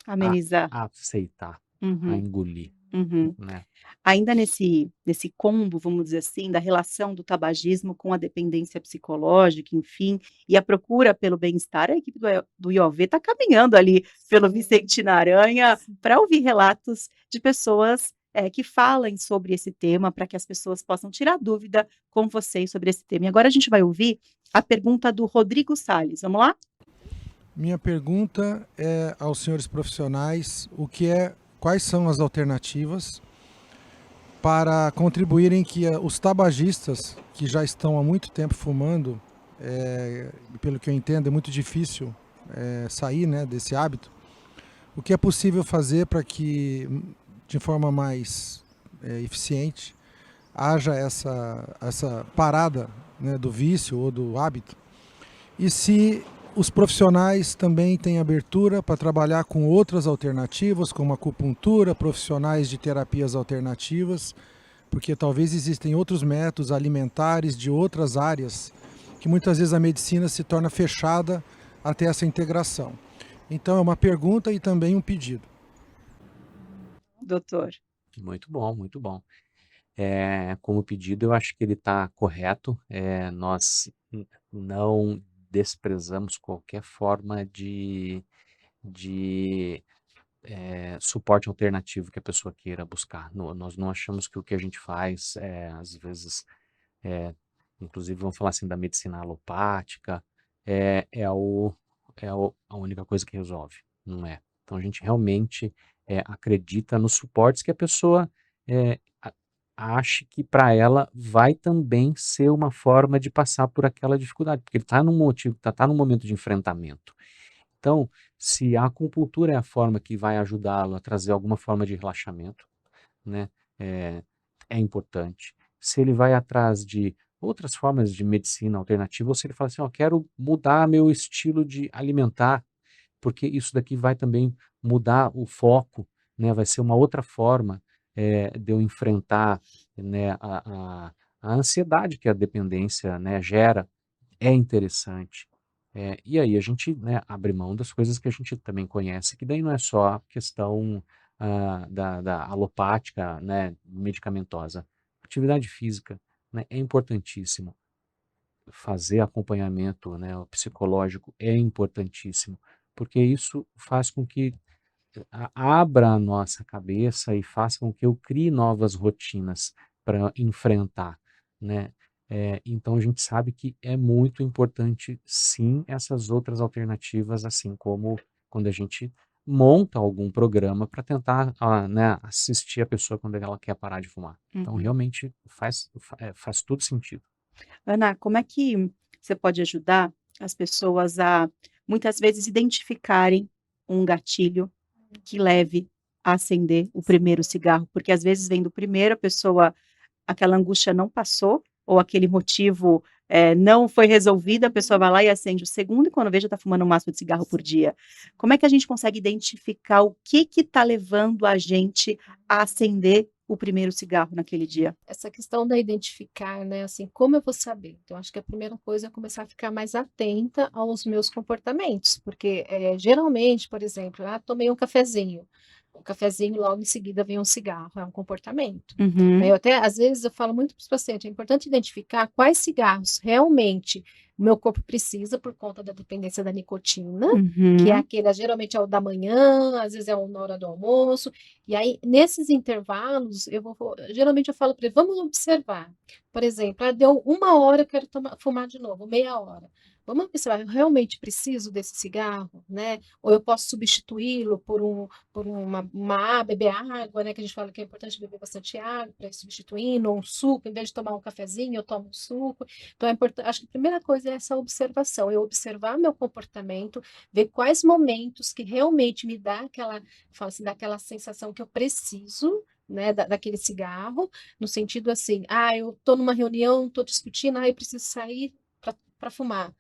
Amenizar. aceitar, a Uhum. engolir, Uhum. né? Ainda nesse combo, vamos dizer assim, da relação do tabagismo com a dependência psicológica, enfim, e a procura pelo bem-estar, a equipe do IOV está caminhando ali pelo Sim. Vicente Aranha Sim. para ouvir relatos de pessoas que falem sobre esse tema, para que as pessoas possam tirar dúvida com vocês sobre esse tema. E agora a gente vai ouvir a pergunta do Rodrigo Salles. Vamos lá? Minha pergunta é aos senhores profissionais, quais são as alternativas para contribuírem que os tabagistas que já estão há muito tempo fumando, pelo que eu entendo é muito difícil sair, né, desse hábito, o que é possível fazer para que, de forma mais eficiente, haja essa parada, né, do vício ou do hábito, e se os profissionais também têm abertura para trabalhar com outras alternativas, como acupuntura, profissionais de terapias alternativas, porque talvez existem outros métodos alimentares de outras áreas, que muitas vezes a medicina se torna fechada até essa integração. Então é uma pergunta e também um pedido. Doutor. Muito bom, muito bom. Como pedido, eu acho que ele está correto. Nós não desprezamos qualquer forma de suporte alternativo que a pessoa queira buscar. Nós não achamos que o que a gente faz, às vezes, inclusive vamos falar assim da medicina alopática, a única coisa que resolve, não é. Então a gente realmente acredita nos suportes que a pessoa ache que para ela vai também ser uma forma de passar por aquela dificuldade, porque ele está num momento de enfrentamento. Então, se a acupuntura é a forma que vai ajudá-lo a trazer alguma forma de relaxamento, né, é importante. Se ele vai atrás de outras formas de medicina alternativa, ou se ele fala assim, quero mudar meu estilo de alimentar, porque isso daqui vai também mudar o foco, né, vai ser uma outra forma de eu enfrentar, né, a ansiedade que a dependência, né, gera, é interessante. E aí a gente, né, abre mão das coisas que a gente também conhece, que daí não é só a questão da alopática, né, medicamentosa. Atividade física, né, é importantíssimo. Fazer acompanhamento, né, o psicológico é importantíssimo, porque isso faz com que abra a nossa cabeça e faça com que eu crie novas rotinas para enfrentar, né? Então a gente sabe que é muito importante, sim, essas outras alternativas, assim como quando a gente monta algum programa para tentar, né, assistir a pessoa quando ela quer parar de fumar. Então Uhum. realmente faz todo sentido. Ana, como é que você pode ajudar as pessoas a, muitas vezes, identificarem um gatilho que leve a acender o primeiro cigarro? Porque às vezes vem do primeiro, a pessoa, aquela angústia não passou, ou aquele motivo não foi resolvido, a pessoa vai lá e acende o segundo, e quando vê já está fumando um maço de cigarro por dia. Como é que a gente consegue identificar o que está levando a gente a acender o primeiro cigarro naquele dia? Essa questão da identificar, né, assim, como eu vou saber? Então, acho que a primeira coisa é começar a ficar mais atenta aos meus comportamentos, porque geralmente, por exemplo, tomei um cafezinho. O cafezinho, logo em seguida vem um cigarro, é um comportamento. Uhum. Eu até, às vezes, eu falo muito para os pacientes, é importante identificar quais cigarros realmente o meu corpo precisa por conta da dependência da nicotina, que é Uhum. aquele, geralmente é o da manhã, às vezes é na hora do almoço, e aí, nesses intervalos, geralmente eu falo para ele, vamos observar. Por exemplo, deu 1 hora, eu quero fumar de novo, meia hora. Vamos observar, eu realmente preciso desse cigarro, né? Ou eu posso substituí-lo beber água, né? Que a gente fala que é importante beber bastante água para ir substituindo, ou um suco, em vez de tomar um cafezinho, eu tomo um suco. Então, é importante, acho que a primeira coisa é essa observação, eu observar meu comportamento, ver quais momentos que realmente me dá fala assim, dá aquela sensação que eu preciso, né, daquele cigarro, no sentido assim, eu estou numa reunião, estou discutindo, eu preciso sair para fumar.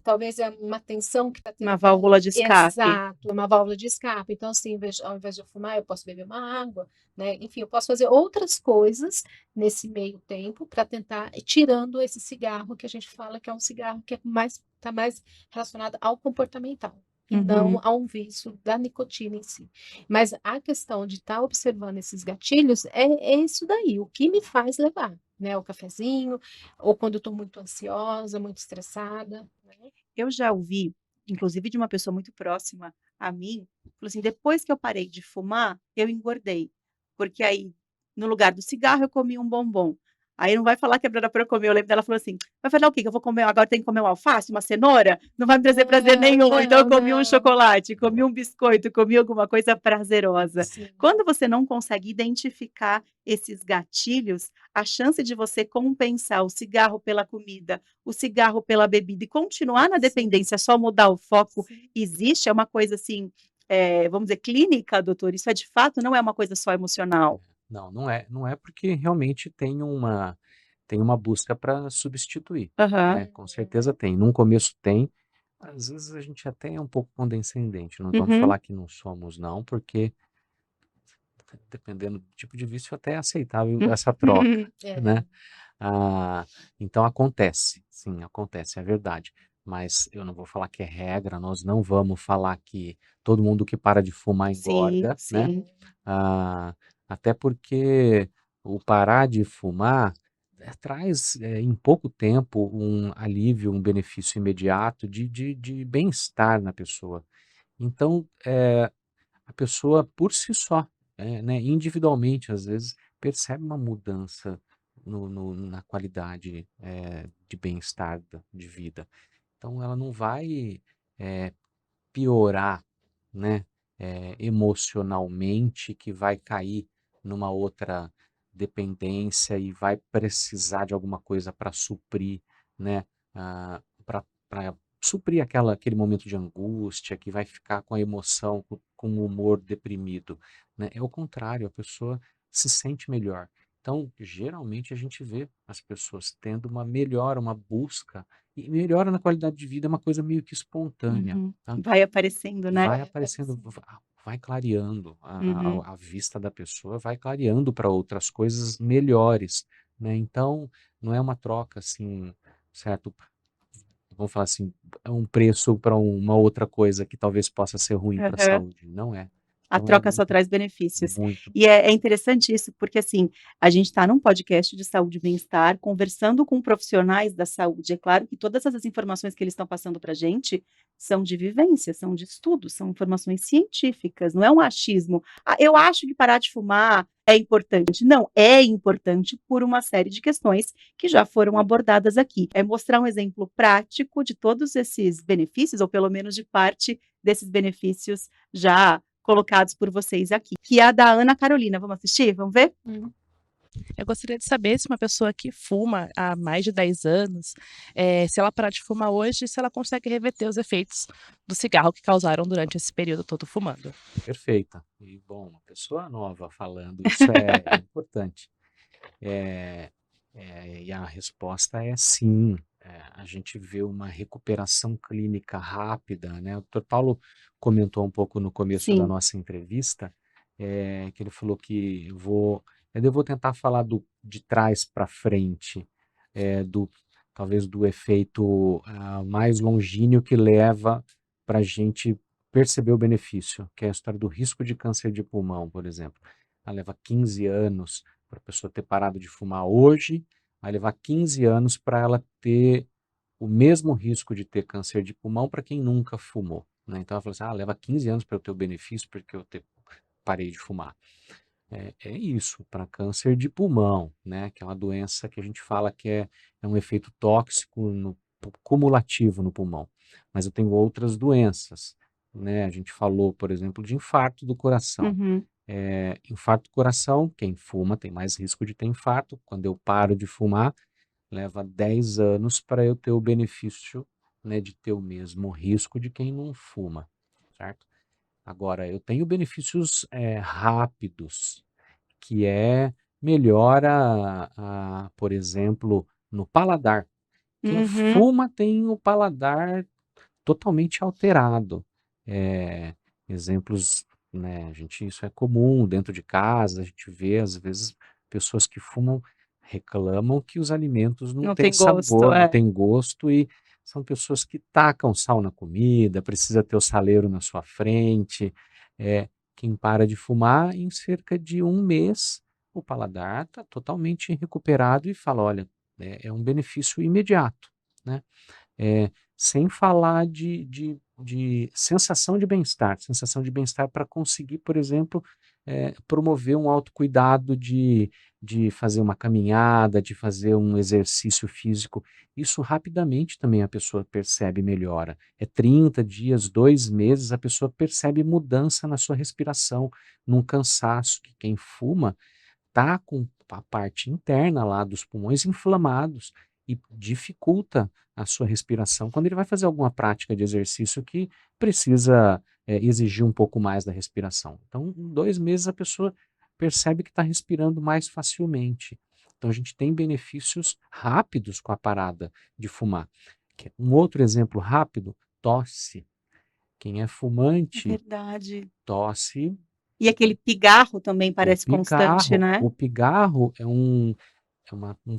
Talvez é uma tensão que está tendo. Uma válvula de escape. Exato, uma válvula de escape. Então, assim, ao invés de eu fumar, eu posso beber uma água, né? Enfim, eu posso fazer outras coisas nesse meio tempo para tentar ir tirando esse cigarro que a gente fala que é um cigarro que está mais relacionado ao comportamental. E não Uhum. a um vício da nicotina em si. Mas a questão de estar observando esses gatilhos é isso daí, o que me faz levar, né? O cafezinho, ou quando eu estou muito ansiosa, muito estressada, né? Eu já ouvi, inclusive de uma pessoa muito próxima a mim, falou assim: depois que eu parei de fumar, eu engordei. Porque aí, no lugar do cigarro, eu comi um bombom. Aí não vai falar que era para eu comer. Eu lembro dela falou assim: vai falar o quê? Que eu vou comer agora? Tem que comer um alface, uma cenoura? Não vai me trazer prazer nenhum. Então eu Não, comi um não. chocolate, comi um biscoito, comi alguma coisa prazerosa. Sim. Quando você não consegue identificar esses gatilhos, a chance de você compensar o cigarro pela comida, o cigarro pela bebida e continuar na Sim. dependência, só mudar o foco, Sim. existe, é uma coisa assim, vamos dizer, clínica, doutor? Isso é de fato, não é uma coisa só emocional. Não é porque realmente tem uma busca para substituir, Aham. né? Com certeza tem. Num começo tem, às vezes a gente até é um pouco condescendente. Não vamos Uhum. falar que não somos, não, porque dependendo do tipo de vício, até é aceitável essa troca, É. né? Então acontece, sim, acontece, é verdade. Mas eu não vou falar que é regra, nós não vamos falar que todo mundo que para de fumar Sim, engorda, né? sim. Ah, até porque o parar de fumar traz em pouco tempo um alívio, um benefício imediato de bem-estar na pessoa. Então, a pessoa por si só, né, individualmente, às vezes, percebe uma mudança na qualidade de bem-estar de vida. Então, ela não vai piorar, né, emocionalmente, que vai cair numa outra dependência e vai precisar de alguma coisa para suprir, né, para suprir aquele momento de angústia, que vai ficar com a emoção, com o humor deprimido, né? É o contrário, a pessoa se sente melhor. Então, geralmente a gente vê as pessoas tendo uma melhora, uma busca, e melhora na qualidade de vida é uma coisa meio que espontânea, Uhum. tá? Vai aparecendo, né? Vai aparecendo, vai clareando, Uhum. a vista da pessoa vai clareando para outras coisas melhores, né? Então, não é uma troca assim, certo? Vamos falar assim, é um preço para uma outra coisa que talvez possa ser ruim para a Aham. saúde. Não é. A Então é troca só muito, traz benefícios. muito. E é interessante isso, porque assim, a gente está num podcast de saúde e bem-estar, conversando com profissionais da saúde. É claro que todas essas informações que eles estão passando para a gente são de vivência, são de estudos, são informações científicas, não é um achismo. Ah, eu acho que parar de fumar é importante. Não, é importante por uma série de questões que já foram abordadas aqui. É mostrar um exemplo prático de todos esses benefícios, ou pelo menos de parte desses benefícios já colocados por vocês aqui, que é a da Ana Carolina. Vamos assistir? Vamos ver? Eu gostaria de saber se uma pessoa que fuma há mais de 10 anos, se ela parar de fumar hoje, se ela consegue reverter os efeitos do cigarro que causaram durante esse período todo fumando. Perfeita. E, bom, uma pessoa nova falando, isso é importante. E a resposta é sim. A gente vê uma recuperação clínica rápida, né? O Dr. Paulo comentou um pouco no começo da Sim. nossa entrevista, que ele falou que eu vou tentar falar de trás para frente, talvez do efeito mais longínquo que leva para a gente perceber o benefício, que é a história do risco de câncer de pulmão, por exemplo. Ela leva 15 anos para a pessoa ter parado de fumar hoje, vai levar 15 anos para ela ter o mesmo risco de ter câncer de pulmão para quem nunca fumou, né? Então ela falou assim, leva 15 anos para eu ter o benefício porque eu parei de fumar. É isso, para câncer de pulmão, né? Que é uma doença que a gente fala que é um efeito tóxico cumulativo no pulmão. Mas eu tenho outras doenças, né? A gente falou, por exemplo, de infarto do coração. Uhum. Infarto do coração, quem fuma tem mais risco de ter infarto. Quando eu paro de fumar, leva 10 anos para eu ter o benefício, né, de ter o mesmo risco de quem não fuma, certo? Agora, eu tenho benefícios rápidos, que é melhora, por exemplo, no paladar. Quem Uhum. fuma tem o paladar totalmente alterado. Exemplos, né, isso é comum dentro de casa, a gente vê às vezes pessoas que fumam reclamam que os alimentos não Não têm tem gosto, sabor, não é. têm gosto e são pessoas que tacam sal na comida, precisa ter o saleiro na sua frente. Quem para de fumar, em cerca de um mês, o paladar está totalmente recuperado e fala, olha, é um benefício imediato, né? Sem falar de sensação de bem-estar para conseguir, por exemplo, promover um autocuidado de fazer uma caminhada, de fazer um exercício físico. Isso rapidamente também a pessoa percebe melhora. É 30 dias, 2 meses, a pessoa percebe mudança na sua respiração, num cansaço, que quem fuma está com a parte interna lá dos pulmões inflamados e dificulta a sua respiração quando ele vai fazer alguma prática de exercício que precisa exigir um pouco mais da respiração. Então, em 2 meses a pessoa percebe que está respirando mais facilmente. Então, a gente tem benefícios rápidos com a parada de fumar. Um outro exemplo rápido, tosse. Quem é É fumante, verdade. tosse. E aquele pigarro também O parece constante, né? pigarro é um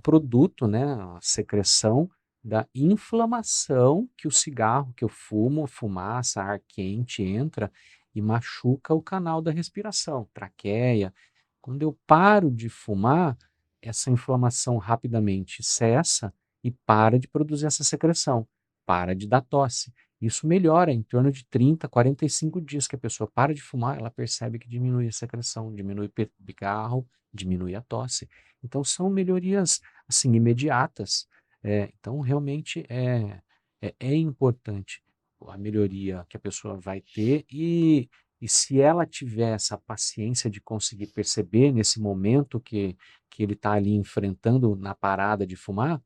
produto, né, a secreção da inflamação que o cigarro que eu fumo, fumaça, ar quente entra e machuca o canal da respiração, traqueia. Quando eu paro de fumar, essa inflamação rapidamente cessa e para de produzir essa secreção, para de dar tosse. Isso melhora em torno de 30, 45 dias que a pessoa para de fumar, ela percebe que diminui a secreção, diminui o pigarro, diminui a tosse. Então são melhorias assim imediatas. Então realmente é importante a melhoria que a pessoa vai ter e se ela tiver essa paciência de conseguir perceber nesse momento que ele está ali enfrentando na parada de fumar,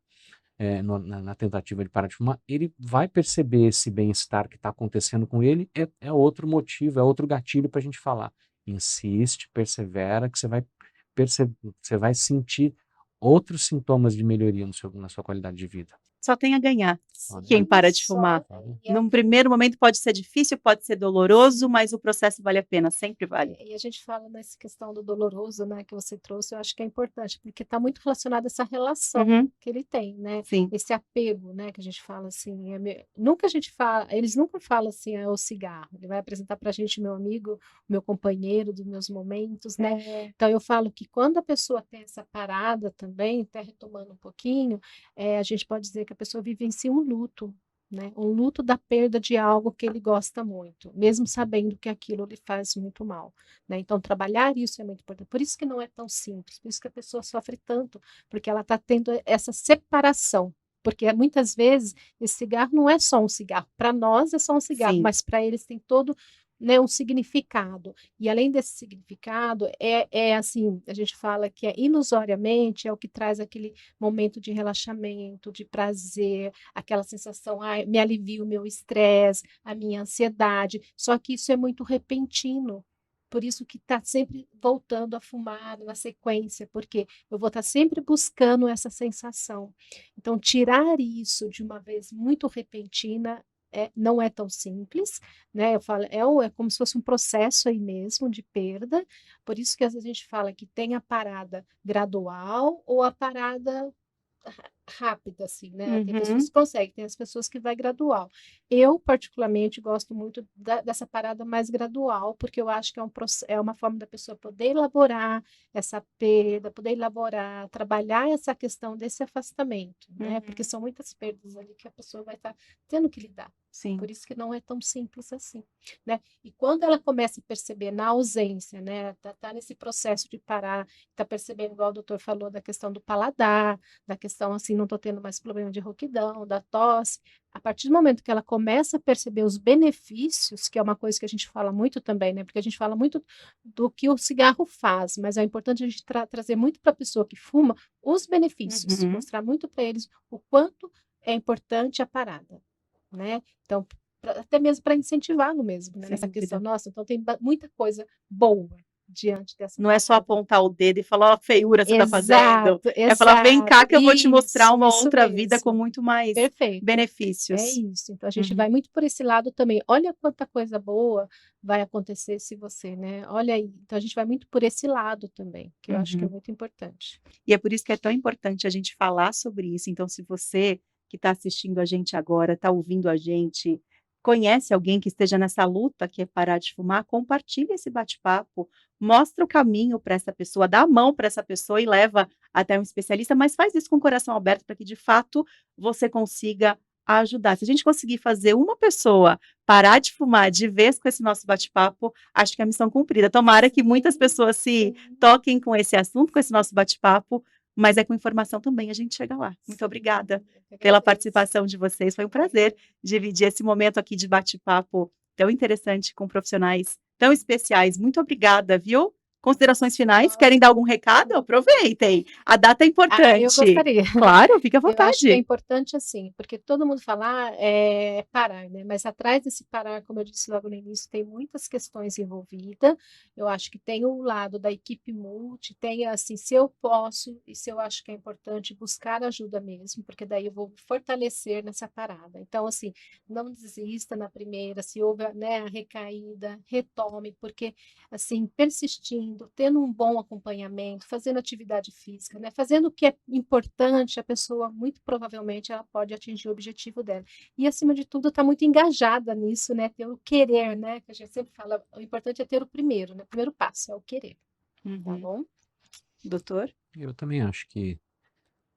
na tentativa de parar de fumar, ele vai perceber esse bem-estar que está acontecendo com ele, é outro motivo, é outro gatilho para a gente falar. Insiste, persevera, que você vai sentir outros sintomas de melhoria na sua qualidade de vida. Só tem a ganhar Só quem ganhar. para de Só fumar. e Num primeiro momento pode ser difícil, pode ser doloroso, mas o processo vale a pena, sempre vale. E a gente fala nessa questão do doloroso, né, que você trouxe, eu acho que é importante, porque está muito relacionado a essa relação Uhum, que ele tem, né? sim. Esse apego, né, que a gente fala assim, nunca a gente fala, eles nunca falam assim, é o cigarro. Ele vai apresentar para a gente meu amigo, meu companheiro dos meus momentos, né? Então eu falo que quando a pessoa tem essa parada também, até retomando um pouquinho, a gente pode dizer que a pessoa vivencia um luto. Né? Um luto da perda de algo que ele gosta muito, mesmo sabendo que aquilo lhe faz muito mal. Né? Então, trabalhar isso é muito importante. Por isso que não é tão simples, por isso que a pessoa sofre tanto, porque ela está tendo essa separação. Porque muitas vezes esse cigarro não é só um cigarro. Para nós é só um cigarro, Sim. mas para eles tem todo, né, um significado. E além desse significado, assim, a gente fala que ilusoriamente é o que traz aquele momento de relaxamento, de prazer, aquela sensação, me alivia o meu estresse, a minha ansiedade. Só que isso é muito repentino. Por isso que está sempre voltando a fumar na sequência, porque eu vou estar sempre buscando essa sensação. Então, tirar isso de uma vez muito repentina não é tão simples, né? Eu falo, é como se fosse um processo aí mesmo de perda. Por isso que às vezes a gente fala que tem a parada gradual ou a parada rápida, assim, né? Tem pessoas Uhum, que conseguem, tem as pessoas que vai gradual. Eu, particularmente, gosto muito dessa parada mais gradual, porque eu acho que é uma forma da pessoa poder elaborar essa perda, poder elaborar, trabalhar essa questão desse afastamento, né? Porque uhum, são muitas perdas ali que a pessoa vai estar tendo que lidar. sim. Por isso que não é tão simples assim, né? E quando ela começa a perceber na ausência, né? Tá nesse processo de parar, tá percebendo, igual o doutor falou, da questão do paladar, da questão assim, não estou tendo mais problema de rouquidão, da tosse. A partir do momento que ela começa a perceber os benefícios, que é uma coisa que a gente fala muito também, né? Porque a gente fala muito do que o cigarro faz, mas é importante a gente trazer muito para a pessoa que fuma os benefícios, Uhum, mostrar muito para eles o quanto é importante a parada, né? Então, até mesmo para incentivá-lo mesmo, né? sem Nessa questão, dúvida. nossa, então tem muita coisa boa diante dessa Não é só parada. apontar o dedo e falar, ó, feiura você está fazendo. Exato, É falar, vem cá exato, que eu vou te mostrar uma isso outra vida com mesmo. muito mais Perfeito. É benefícios. isso. Então a gente Uhum, vai muito por esse lado também. Olha quanta coisa boa vai acontecer se você, né? Olha aí. Então a gente vai muito por esse lado também, que eu acho que é uhum. muito importante. E é por isso que é tão importante a gente falar sobre isso. Então, se você que está assistindo a gente agora, está ouvindo a gente, conhece alguém que esteja nessa luta que é parar de fumar, compartilhe esse bate-papo, mostra o caminho para essa pessoa, dá a mão para essa pessoa e leva até um especialista, mas faz isso com o coração aberto para que, de fato, você consiga a ajudar. Se a gente conseguir fazer uma pessoa parar de fumar de vez com esse nosso bate-papo, acho que é a missão cumprida. Tomara que muitas pessoas se toquem com esse assunto, com esse nosso bate-papo, mas é com informação também a gente chega lá. Muito obrigada pela participação de vocês. Foi um prazer dividir esse momento aqui de bate-papo tão interessante com profissionais tão especiais. Muito obrigada, viu? Considerações finais? Querem dar algum recado? Aproveitem. A data é Eu importante. gostaria. Claro, fique à Eu acho que é vontade. importante assim, porque todo mundo fala, parar, né? Mas atrás desse parar, como eu disse logo no início, tem muitas questões envolvidas. Eu acho que tem o lado da equipe multi, tem assim, se eu posso e se eu acho que é importante buscar ajuda mesmo, porque daí eu vou fortalecer nessa parada. Então, assim, não desista na primeira, se houve, né, a recaída, retome, porque assim, persistindo, tendo um bom acompanhamento, fazendo atividade física, né, fazendo o que é importante, a pessoa muito provavelmente ela pode atingir o objetivo dela. E acima de tudo, está muito engajada nisso, né, ter o querer, né, que a gente sempre fala, o importante é ter o primeiro, né, o primeiro passo é o querer, tá Uhum. bom? Doutor? Eu também acho que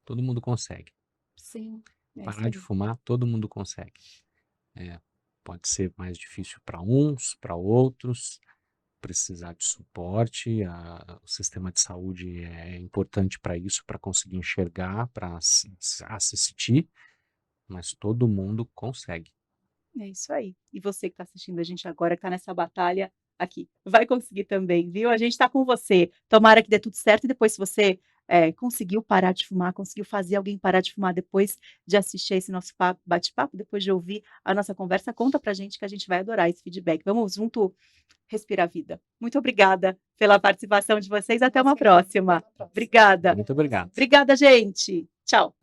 todo mundo consegue. Sim, é isso Parar de aí. fumar, todo mundo consegue. Pode ser mais difícil para uns, para outros, precisar de suporte. O sistema de saúde é importante para isso, para conseguir enxergar, para assistir, mas todo mundo consegue. É isso aí. E você que está assistindo a gente agora, que está nessa batalha aqui, vai conseguir também, viu? A gente está com você. Tomara que dê tudo certo e depois, se você conseguiu parar de fumar, conseguiu fazer alguém parar de fumar depois de assistir esse nosso bate-papo, depois de ouvir a nossa conversa, conta pra gente que a gente vai adorar esse feedback. Vamos junto respirar a vida. Muito obrigada pela participação de vocês. Até Nós uma que agradecemos. próxima. Até uma próxima. Obrigada. Muito obrigado. Obrigada, gente. Tchau.